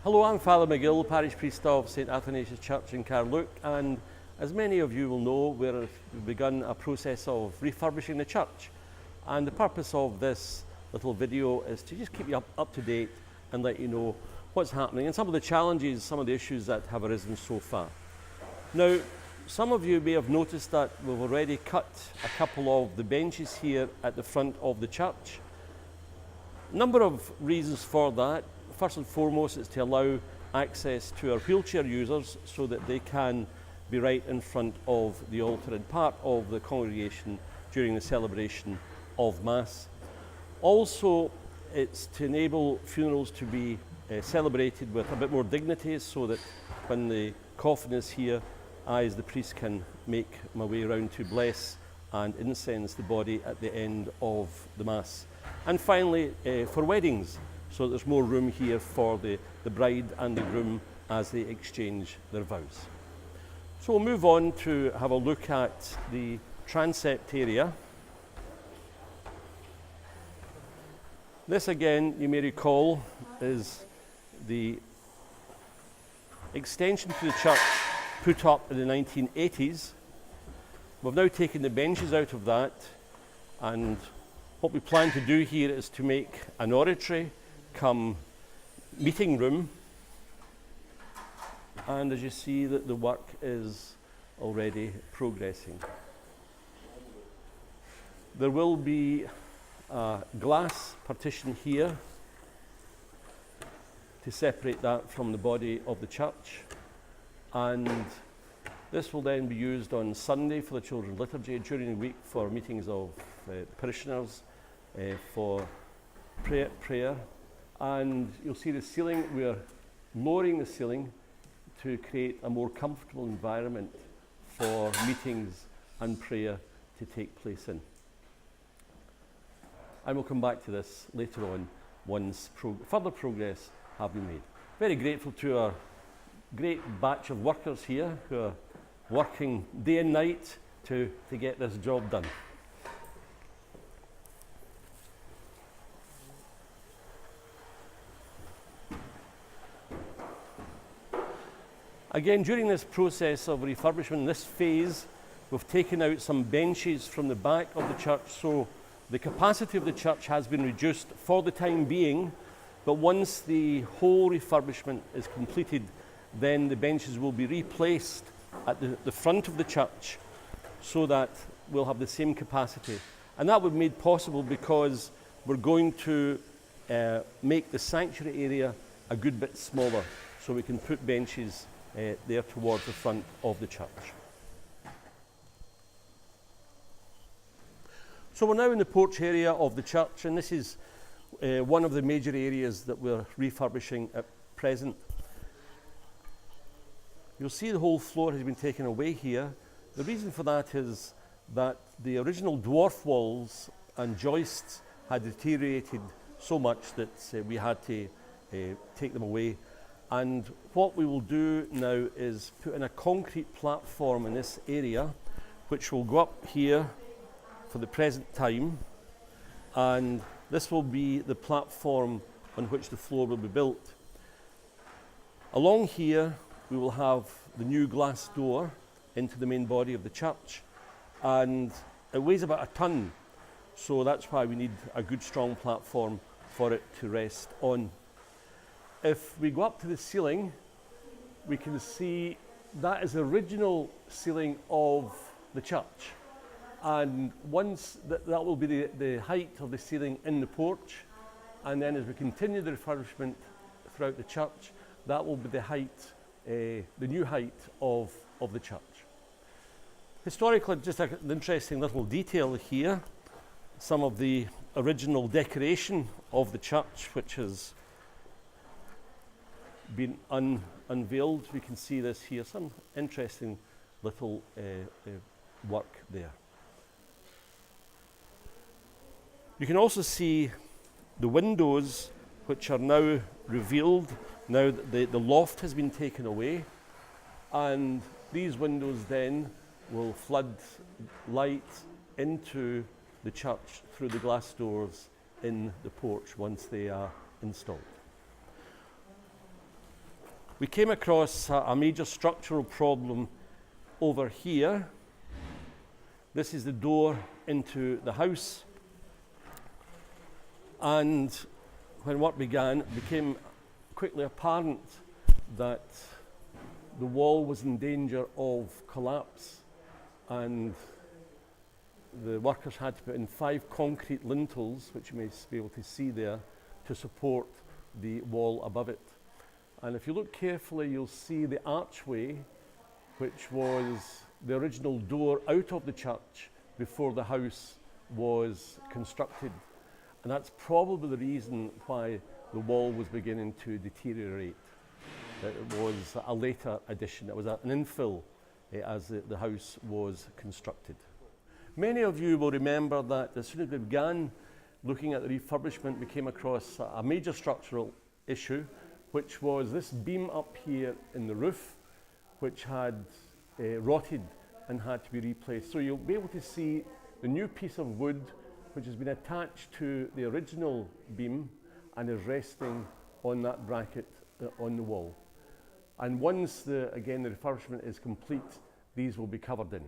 Hello, I'm Father McGill, parish priest of St Athanasius Church in Carluke, and as many of you will know, we've begun a process of refurbishing the church. And the purpose of this little video is to just keep you up to date and let you know what's happening and some of the challenges, some of the issues that have arisen so far. Now, some of you may have noticed that we've already cut a couple of the benches here at the front of the church. A number of reasons for that. First and foremost, it's to allow access to our wheelchair users so that they can be right in front of the altar and part of the congregation during the celebration of Mass. Also, it's to enable funerals to be celebrated with a bit more dignity so that when the coffin is here, I as the priest can make my way around to bless and incense the body at the end of the Mass. And finally, for weddings, so there's more room here for the bride and the groom as they exchange their vows. So we'll move on to have a look at the transept area. This again, you may recall, is the extension to the church put up in the 1980s. We've now taken the benches out of that, and what we plan to do here is to make an oratory come meeting room, and as you see that the work is already progressing. There will be a glass partition here to separate that from the body of the church, and this will then be used on Sunday for the children's liturgy, during the week for meetings of parishioners, for prayer. And you'll see the ceiling, we're lowering the ceiling to create a more comfortable environment for meetings and prayer to take place in. And we'll come back to this later on once further progress have been made. Very grateful to our great batch of workers here who are working day and night to get this job done. Again, during this process of refurbishment, this phase, we've taken out some benches from the back of the church, so the capacity of the church has been reduced for the time being, but once the whole refurbishment is completed, then the benches will be replaced at the front of the church so that we'll have the same capacity. And that was made possible because we're going to make the sanctuary area a good bit smaller so we can put benches there towards the front of the church. So we're now in the porch area of the church, and this is one of the major areas that we're refurbishing at present. You'll see the whole floor has been taken away here. The reason for that is that the original dwarf walls and joists had deteriorated so much that we had to take them away. And what we will do now is put in a concrete platform in this area, which will go up here for the present time, and this will be the platform on which the floor will be built. Along here we will have the new glass door into the main body of the church, and it weighs about a ton, so that's why we need a good strong platform for it to rest on. If we go up to the ceiling, we can see that is the original ceiling of the church. And once that will be the height of the ceiling in the porch, and then as we continue the refurbishment throughout the church, that will be the height, the new height of the church. Historically, just an interesting little detail here, some of the original decoration of the church, which has been unveiled. We can see this here, some interesting little work there. You can also see the windows, which are now revealed now that the loft has been taken away, and these windows then will flood light into the church through the glass doors in the porch once they are installed. We came across a major structural problem over here. This is the door into the house. And when work began, it became quickly apparent that the wall was in danger of collapse, and the workers had to put in 5 concrete lintels, which you may be able to see there, to support the wall above it. And if you look carefully, you'll see the archway, which was the original door out of the church before the house was constructed. And that's probably the reason why the wall was beginning to deteriorate. It was a later addition. It was an infill as the house was constructed. Many of you will remember that as soon as we began looking at the refurbishment, we came across a major structural issue, which was this beam up here in the roof, which had rotted and had to be replaced. So you'll be able to see the new piece of wood which has been attached to the original beam and is resting on that bracket on the wall. And once the refurbishment is complete, these will be covered in.